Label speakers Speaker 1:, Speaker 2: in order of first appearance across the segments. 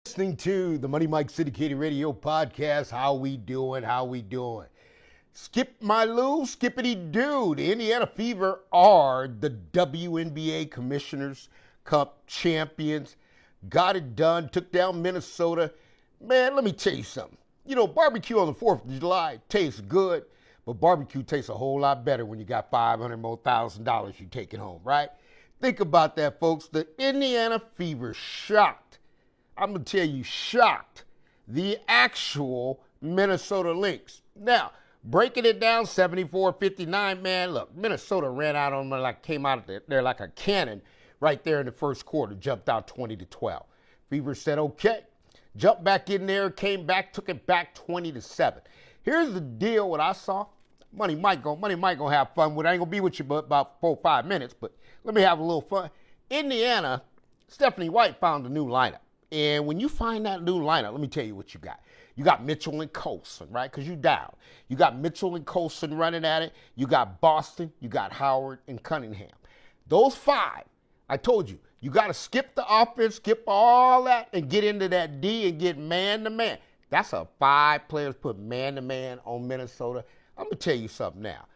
Speaker 1: Listening to the Money Mike Syndicated Radio Podcast. How we doing? Skip my Lou, skippity doo. The Indiana Fever are the WNBA Commissioners Cup champions. Got it done, took down Minnesota. Man, let me tell you something. You know, barbecue on the 4th of July tastes good, but barbecue tastes a whole lot better when you got $500,000 more you taking home, right? Think about that, folks. The Indiana Fever shocked. I'm going to tell you, shocked the actual Minnesota Lynx. Now, breaking it down, 74-59, man, look, Minnesota ran out on them came out there like a cannon right there in the first quarter, jumped out 20-12. Fever said, okay, jumped back in there, came back, took it back 20-7. Here's the deal, what I saw. Money Mike gonna have fun with it. I ain't gonna be with you but about 4 or 5 minutes, but let me have a little fun. Indiana, Stephanie White found a new lineup. And when you find that new lineup, let me tell you what you got. You got Mitchell and Colson, right? Because you down. You got Mitchell and Colson running at it. You got Boston. You got Howard and Cunningham. Those 5, I told you, you got to skip the offense, skip all that, and get into that D and get man-to-man. That's a 5 players put man-to-man on Minnesota. I'm going to tell you something now.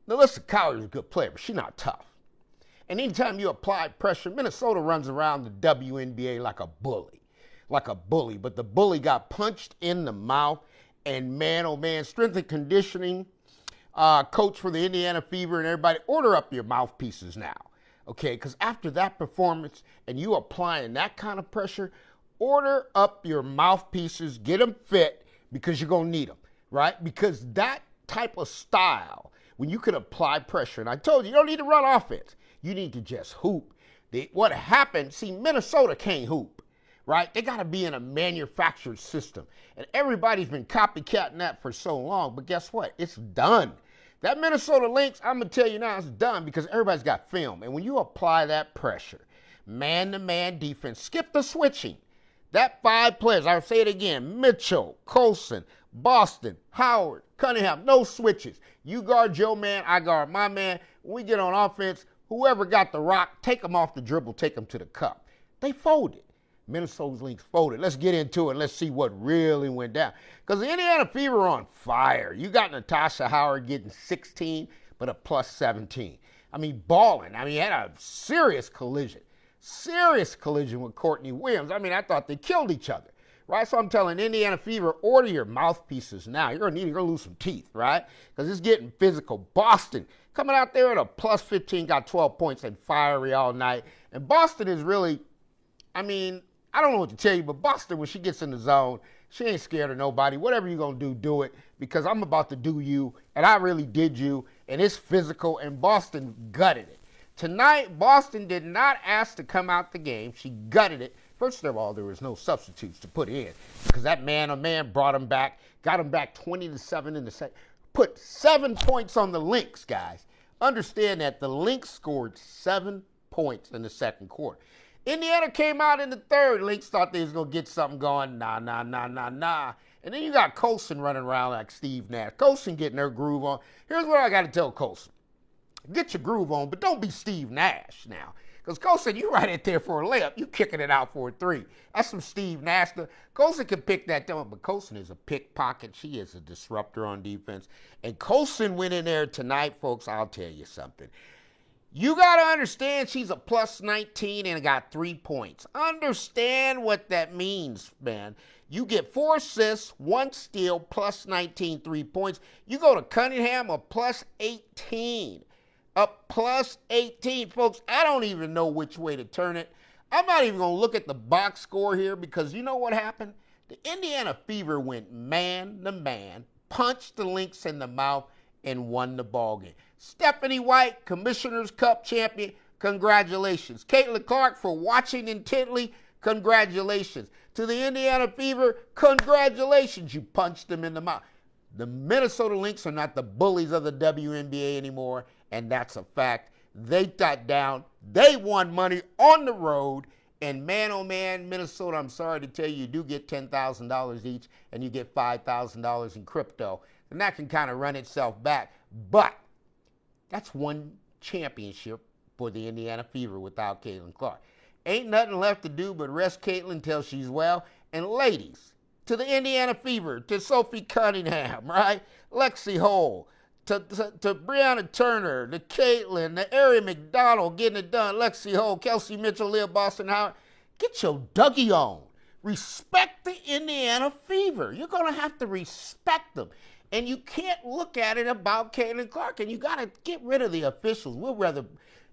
Speaker 1: Now, listen, Cowher's a good player, but she's not tough. And anytime you apply pressure, Minnesota runs around the WNBA like a bully. But the bully got punched in the mouth, and man, oh man, strength and conditioning coach for the Indiana Fever and everybody, order up your mouthpieces now, okay? Because after that performance and you applying that kind of pressure, order up your mouthpieces, get them fit because you're going to need them, right? Because that type of style, when you can apply pressure, and I told you, you don't need to run offense. You need to just hoop. What happened, see, Minnesota can't hoop, right? They got to be in a manufactured system. And everybody's been copycatting that for so long, but guess what? It's done. That Minnesota Lynx, I'm going to tell you now, it's done because everybody's got film. And when you apply that pressure, man-to-man defense, skip the switching. That 5 players, I'll say it again, Mitchell, Colson, Boston, Howard, Cunningham, no switches. You guard your man, I guard my man. When we get on offense, whoever got the rock, take them off the dribble, take them to the cup. They folded. Minnesota Lynx folded. Let's get into it and let's see what really went down. Because the Indiana Fever are on fire. You got Natasha Howard getting 16, but a plus 17. I mean, balling. I mean, had a serious collision with Courtney Williams. I mean, I thought they killed each other, right? So I'm telling Indiana Fever, order your mouthpieces now. You're going to lose some teeth, right? Because it's getting physical. Boston coming out there at a plus 15, got 12 points and fiery all night. And Boston is really, I mean, I don't know what to tell you, but Boston, when she gets in the zone, she ain't scared of nobody. Whatever you're going to do it, because I'm about to do you, and I really did you, and it's physical, and Boston gutted it. Tonight, Boston did not ask to come out the game. She gutted it. First of all, there was no substitutes to put in because that man-on-man brought him back, got him back 20-7 in the second. Put 7 points on the Lynx, guys. Understand that the Lynx scored 7 points in the second quarter. Indiana came out in the third. Lynx thought they was going to get something going. Nah. And then you got Colson running around like Steve Nash. Colson getting her groove on. Here's what I got to tell Colson. Get your groove on, but don't be Steve Nash now. Because Colson, you right it there for a layup. You kicking it out for a 3. That's some Steve Nash. Colson can pick that down, but Colson is a pickpocket. She is a disruptor on defense. And Colson went in there tonight, folks. I'll tell you something. You got to understand she's a plus 19 and got 3 points. Understand what that means, man. You get 4 assists, 1 steal, plus 19, 3 points. You go to Cunningham, a plus 18. Up plus 18, folks. I don't even know which way to turn it. I'm not even going to look at the box score here because you know what happened? The Indiana Fever went man-to-man, punched the Lynx in the mouth, and won the ball game. Stephanie White, Commissioner's Cup champion, congratulations. Caitlin Clark, for watching intently, congratulations. To the Indiana Fever, congratulations. You punched them in the mouth. The Minnesota Lynx are not the bullies of the WNBA anymore, and that's a fact. They got down. They won money on the road, and man, oh man, Minnesota, I'm sorry to tell you, you do get $10,000 each, and you get $5,000 in crypto, and that can kind of run itself back. But that's one championship for the Indiana Fever without Caitlin Clark. Ain't nothing left to do but rest Caitlin till she's well. And ladies, to the Indiana Fever, to Sophie Cunningham, right? Lexi Hole, to Brianna Turner, to Caitlin, to Ari McDonald getting it done, Lexi Hole, Kelsey Mitchell, Aliyah Boston, Howard. Get your Dougie on. Respect the Indiana Fever. You're going to have to respect them. And you can't look at it about Caitlin Clark, and you got to get rid of the officials.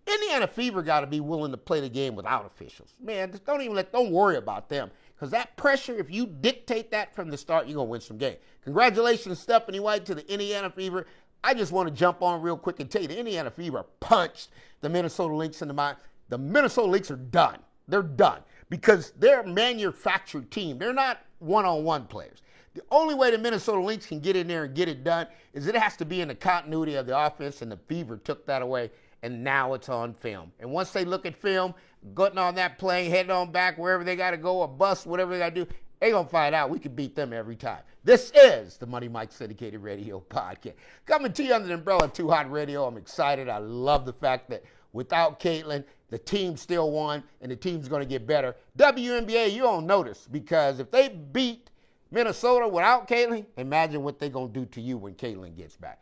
Speaker 1: Indiana Fever got to be willing to play the game without officials. Man, just don't worry about them. Because that pressure, if you dictate that from the start, you're going to win some game. Congratulations, Stephanie White, to the Indiana Fever. I just want to jump on real quick and tell you, the Indiana Fever punched the Minnesota Lynx in the mind. The Minnesota Lynx are done. They're done. Because they're a manufactured team. They're not one-on-one players. The only way the Minnesota Lynx can get in there and get it done is it has to be in the continuity of the offense, and the Fever took that away, and now it's on film. And once they look at film, getting on that plane, heading on back wherever they got to go, a bus, whatever they got to do, they're going to find out we can beat them every time. This is the Money Mike Syndicated Radio Podcast. Coming to you under the umbrella of Too Hot Radio. I'm excited. I love the fact that without Caitlin, the team still won, and the team's going to get better. WNBA, you don't notice, because if they beat Minnesota without Caitlin, imagine what they're going to do to you when Caitlin gets back.